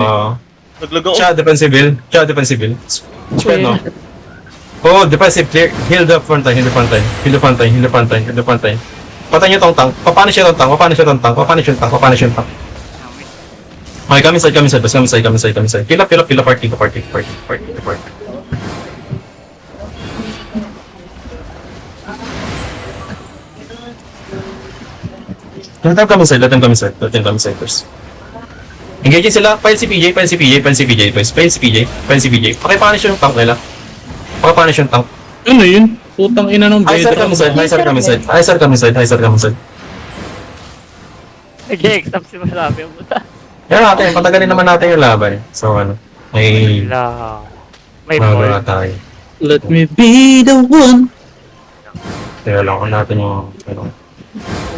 Naglag ako. Siya, defensive. Siya, defensive. Spread, no? Oh, defensive, clear. Heal the front line, heal the front line. Heal the front line, heal the front line, heal the front line. Patay niyo tong tank. Papanish niyo tong tank, papanish niyo tong tank, papanish yung tank, papanish yung tank. Okay, come inside, basta come inside. Kill up, party. Let them come inside first. Engage sila, file si PJ, boys. File si PJ. Pakipanish yung tank nila. Pakipanish yung tank. Ano yun? Putang ina ng Hi sir, come inside. Nag-exam si Masabi ang puta. Yan natin, patagalin naman natin yung laban. So ano, may May magagawa ball. tayo. Let me be the one. Kaya lang ko natin yung ano,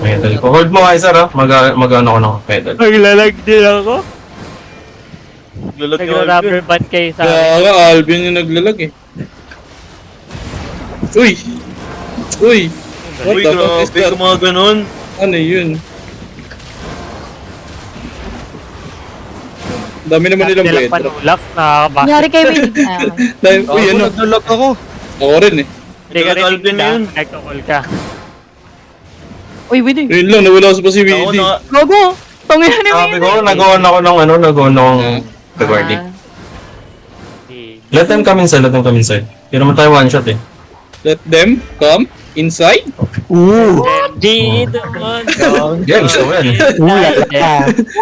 medal ko. Hold mo kayo sir ha, mag-ano ko ng medal. Naglalag din ako. Naglalag yung Nagra-rubber band kayo sa akin. Kaya nga, Alvin yung naglalag eh. Uy! Uy, What the fuck is grabe that? ka mga ganun. Ano yun? Dami naman nilang Nilang bedrock. panulak, nakakabasa. Nangyari kay Win. Uy, ano? Naglalag ako. Ako rin eh. Hindi ka rin Alvin tingda, yun. nagkakol ka. Uy, Win. Yun lang, nawala sa Ako possibility. na, Gogo! Tangina ni Sabi Win. ko, nag-on ako ng the guarding. Let them come inside. Hindi naman tayo one shot eh. Let them come inside? Di doon. Yeah, gusto ko yan.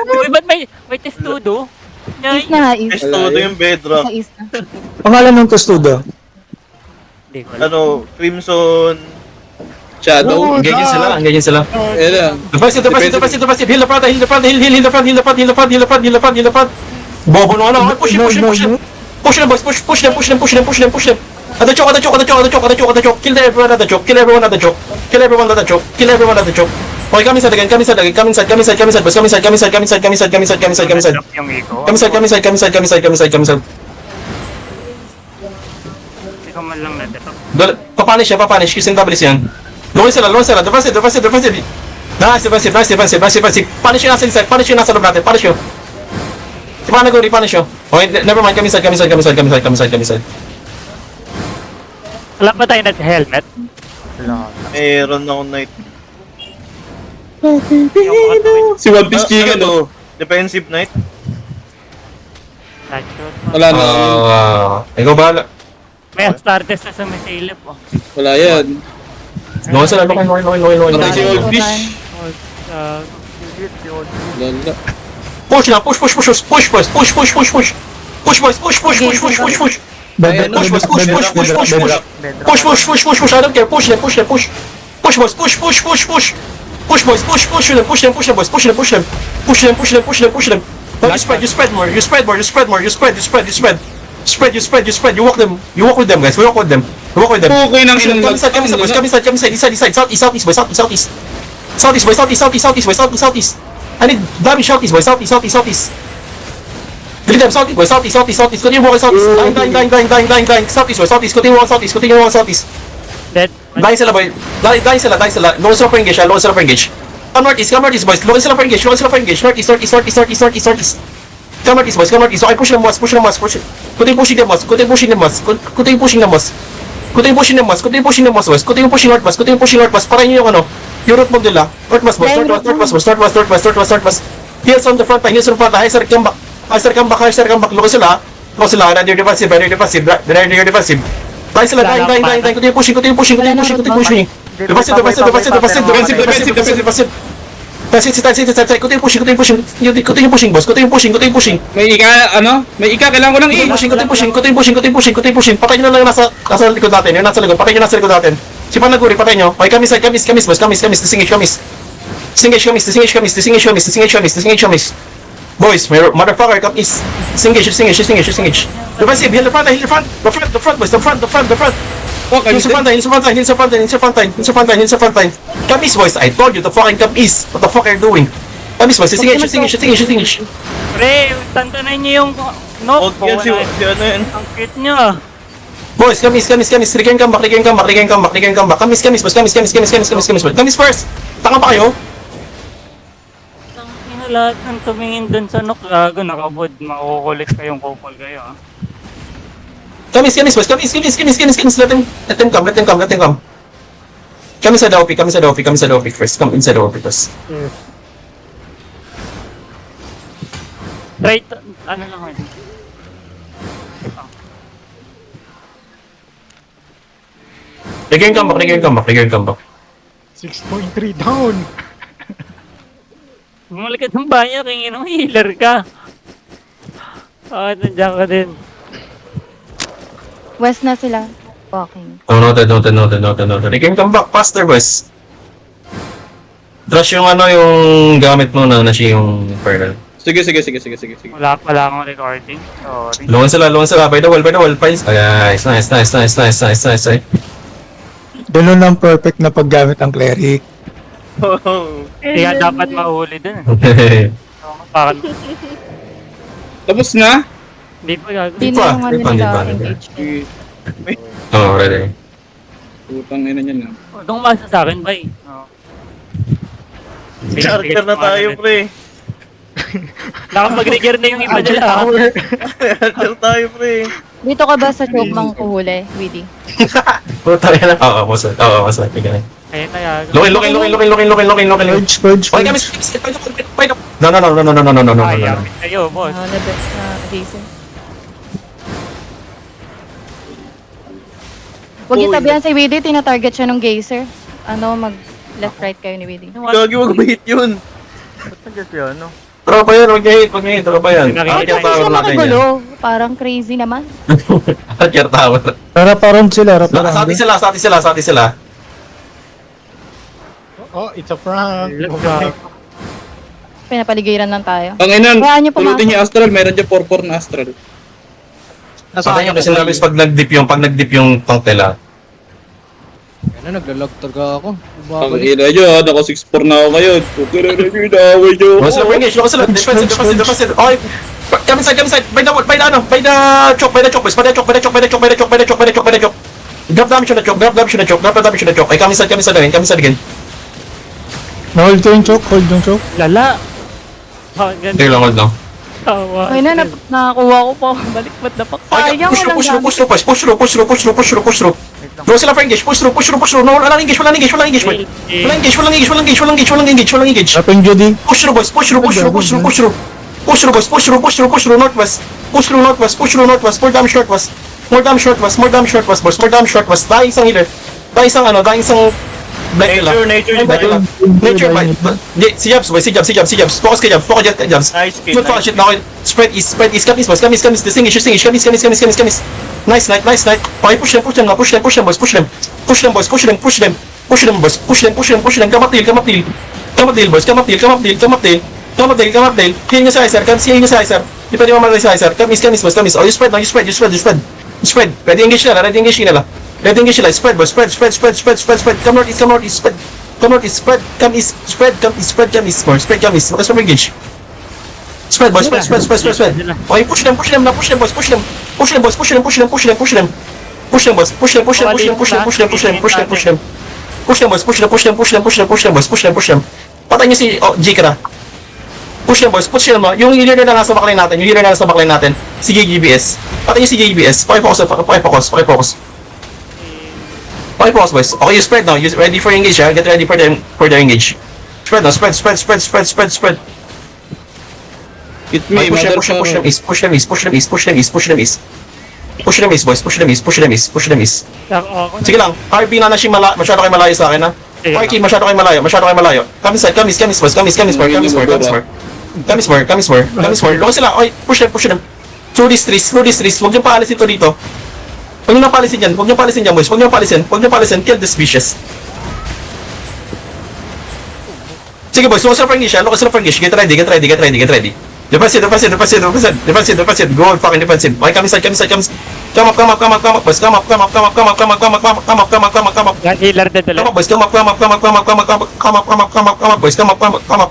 Uy, ba't may testudo? Is na, is. test todo yung bedrock. Is na. Pangalan ng testudo? Hindi ko alam. Ano, Crimson. Shadow? Engage sila. Ayan lang. Defensive. Heal the front. Bobo no ano. Push them. Push them. At the choke. Kill everyone at the choke. Okay, come inside again. Come inside. Boys, come inside. Drop yung ego. Come inside. Hindi ko man lang na-detect. Papanish. Using WC yan. Lower sila. Defensive. Nice, defensive. Punish yung nasa inside. Punish yung nasa loob natin. Punish yun. Si Panaguri, punish yun. Okay, never mind. Come inside. Wala ba tayo nag-helmet? Wala. Meron akong knight. Si One Piece Chicken, no? Defensive knight. Headshot. Wala na. Ikaw bahala. May Astartes na sa Misailip, oh. Wala yan. Lower sila. Lower. Patay si Old Fish. Uh, Lala. Push na. Push, boys. Ayan, Push. I don't care. Push them. Push, boys. Push them, boys. You spread more. You spread. You walk with them, guys. Okay nang inang Come inside. East, southeast, boys. I need damage southeast. Delete them, southeast. Continue walking southeast. Dying. Continue walking southeast. dead. Dying sila, boy. Dying sila. Lower sila for engage. Come northeast, boys. Lower sila for engage. Northeast. Come northeast, boys. Okay, push them, boss. Continue pushing them, boss. Continue pushing north, boss. Para yun yung ano, yung root move nila. Northwest, boss. Heels on the front line. High sir, come back. Look sila. Ready defensive. Dying sila. Continue pushing. Defensive. Continue pushing, boss. Continue pushing. May ika, kailangan ko ng E. Continue pushing. Patay nyo lang yung nasa likod natin. Yung nasa likod natin. Si Panaguri, patay nyo. Okay, come inside, boss. Disengage. Boys, may motherfucker, come east. Disengage. Defensive, heal the front. The front, boys. The front. Fuck, Heal sa front line. Come east, boys. I told you to fucking come east. What the fuck are you doing? Come east, boys. Disengage. Pre, tantanan niyo yung... No, Huwag yan si ano yan. ang cute niyo, ah. Boys, come east. Regain come back. Come east, boys. Come east first. Tanga pa kayo? lahat ng tumingin dun sa Nook, gago, nakabod. Makukulit kayong couple kayo, ah. Kamis, boys. Kamis. Let them come. Come inside the OP first. Come inside the OP first. Right, ano lang yun. Trigger yung comeback. 6.3 down. Bumalik ka ng banyo, kingin ng healer ka. Nandiyan ka din. West na sila. Walking. Oh, noted. Trigger yung comeback. Faster, boys. Trash yung yung gamit mo na siya yung Infernal. Sige. Wala akong recording. Sorry. Lungan sila. By the wall. Nice. Ganun lang perfect na paggamit ang cleric. Oh. Hindi ka dapat mahuli dun. Bakit? Tapos na? Hindi pa gagawin. Di pa, na yung ano di pa. nila engage. Oh, ready. Putang ina niyan na. Doon kumasa sa akin, bay. Charger na tayo, pre. Nakapag-trigger na yung iba nila. Charger tayo, pre. Dito ka ba sa choke mang kuhuli, Widdy? Puta yan. Oo, mas. Tignan. Ayun na gagawin. Lokin. Purge. Okay, kami. Fight up. No. Ay, yapit kayo, boss. Na best na Jason. Huwag yung tabihan si Widdy, tina-target siya ng geyser. Mag left-right kayo ni Widdy. Gagi, wag mahit yun. Tropa yan, huwag niya hit. Tropa yan. Nakikita Bakit sila makigulo? Parang crazy naman. Atyer tower. Rap-around sila. Sati sila. Oh, it's a prank. Pinapaligiran lang tayo. Ang ina, Kaya niyo pumasok. pulutin niya Astral, meron dyan 4-4 na Astral. Patay yung kasi nabis pag nag-dip yung tank nila. Ano, naglalag talaga ako. Ang Bumabalik. ina nyo, naka 6-4 na ako ngayon. Okay na rin yung inaway nyo. Lokas sila engage, defensive. Okay. Come inside. By the choke, boys. By the choke. Grab damage on the choke. Ay, come inside again. Na-hold ko yung choke. Hold yung choke. Lala. Hindi lang, hold lang. Tawa. Ay na, nakakuha ko pa. Balik ba't dapak? Sayang, walang gamit. Push through. Bro, sila for engage. Push through. No, walang engage. Walang engage. Rapping Judy. Push through, boys. Push through. Northwest. Push through northwest. More damage shortwest, boys. Dying isang healer. Dying isang black nila. Nature. Si Jabs, boys. Focus kay Jabs. Nice kill. Good focus shit. Now, spread east. Come, distinguish. Kamis. Nice night. Okay, push them, boys. Push them, Come up deal, boys. Come up deal. Heal nyo sa Icer. Di pa mamatay sa Icer. Kamis, boys. Oh, you spread. Ready engage nila. Spread, boys. Spread. Come northeast. Spread. Come east. Spread. Focus from engage. Spread, boys. Spread. Okay, push them, boys. Push them, boys. Patay niyo si Jikra. Push them, boys. Yung healer na nasa backline natin. Si JGBS. Patay niyo si JGBS. Pakifocus, boys. Okay, you spread now. You ready for engage, ha? Get ready for the engage. Spread now. Spread. Hit me, Push them east, boys. Push them east. Sige lang, RB na siya masyado kayo malayo sa akin, ha? Parky, masyado kayo malayo. Come more. Long sila, oy, push them. Through these trees. Huwag niyong paalisin ito dito. Huwag niyong paalisin dyan, boys. Huwag niyong paalisin. Kill the species. Sige, boys, look sa Frankish. Get ready. Defensive. Go on, fucking defensive. Okay, come inside. Come up, boys. Come up. Yan, healer din tuloy. Come up, boys. Come up.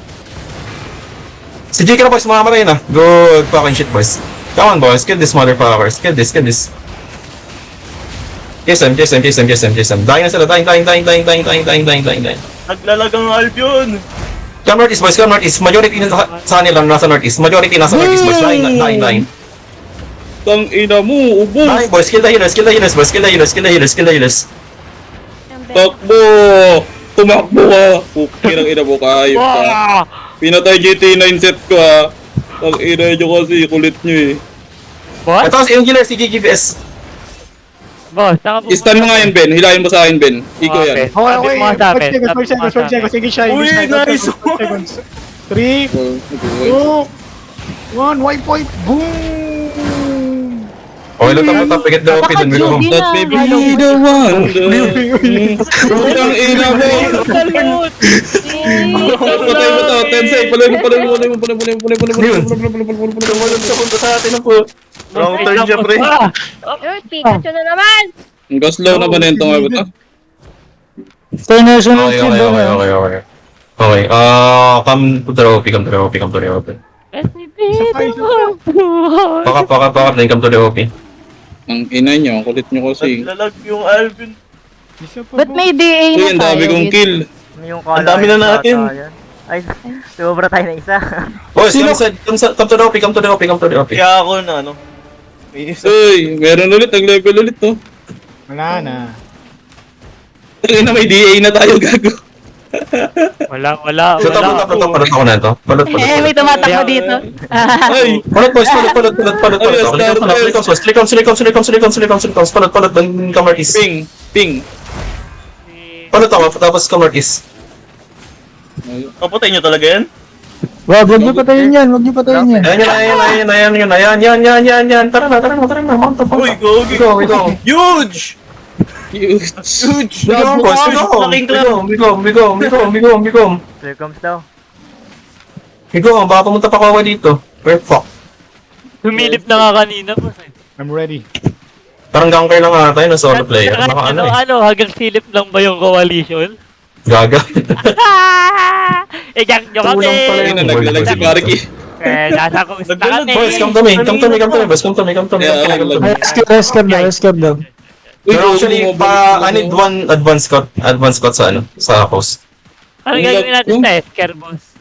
Si Jake na, boys. Mamamatay na. Good fucking shit, boys. Come on, boys. Kill this motherfuckers. Kill this. Chase them. Dying na sila. Dying. Naglalagang Albion. Come northeast, boys. Come northeast. Majority sa kanila nasa northeast. Majority nasa northeast, boys. Lying. Tang ina mo, ubos. Lying, boys. Kill the healers, boys. Kill the healers. Takbo! Tumakbo ka! Pukirang ina mo, kahayop ka. Pinatay GT9 set ko ha. Ang ina nyo kasi, kulit nyo eh. Boss? Ito, yung healer, si GGBS. Boss, saka po. Stun mo nga yan, Ben. Hilahin mo sa akin, Ben. Ikaw yan. Okay, okay. Sabi mo sa akin, 12 seconds, 12 seconds. Sige, siya. Uy, nice 3, 2, 1, white point. Boom! Okay, lang tapos picket the OP dun. Bigong. That may be the one. Putang ina mo. Patay mo to. Tensei. Palay mo. Wrong turn siya, pre. Uy, Pikachu na naman! Ang gaslow na ba na itong mga bata? Stay national Okay. team daw. Okay, come to the OP. Baka, then come to the OP. Ang ina nyo. Ang kulit nyo kasi. Naglalag yung Alvin. Ba't may DA Uy, na ang dami tayo? kong kill. Ang dami na natin. Ay, sobra tayo na isa. Boys, come to the OP. Kaya ako na, ano. May isa. Uy, meron ulit. Ang level ulit to. Wala na. Ang ina, may DA na tayo, gago. Wala. So, palot ako na ito. Palot. May tumatakbo dito. Ay, Palot, boys. Palot. Click palot. Then come northeast. ping. Palot ako, tapos come northeast. Kapatay nyo talaga yan? Wag niyo patayin yan. Ayan. Tara na. Mount up. Uy, go. Huge! Huge. Huge! Bigom, boys. Laking club. Bigom. Here comes daw. Bigom, baka pumunta pa kawa dito. Perfect. Humilip na nga kanina, boss. I'm ready. Parang ganker lang ata yun, solo player. Hanggang silip lang ba yung coalition? Gaga. Diyan nyo kami! Kulang pala Ay, na naglalag si Marky. Nasa kumusta kami? Boys, come to me, boys. Come to me. Rescue daw. Uy, Pero actually, I need one advance scout sa sa host. Ano gagawin natin sa scare, boss?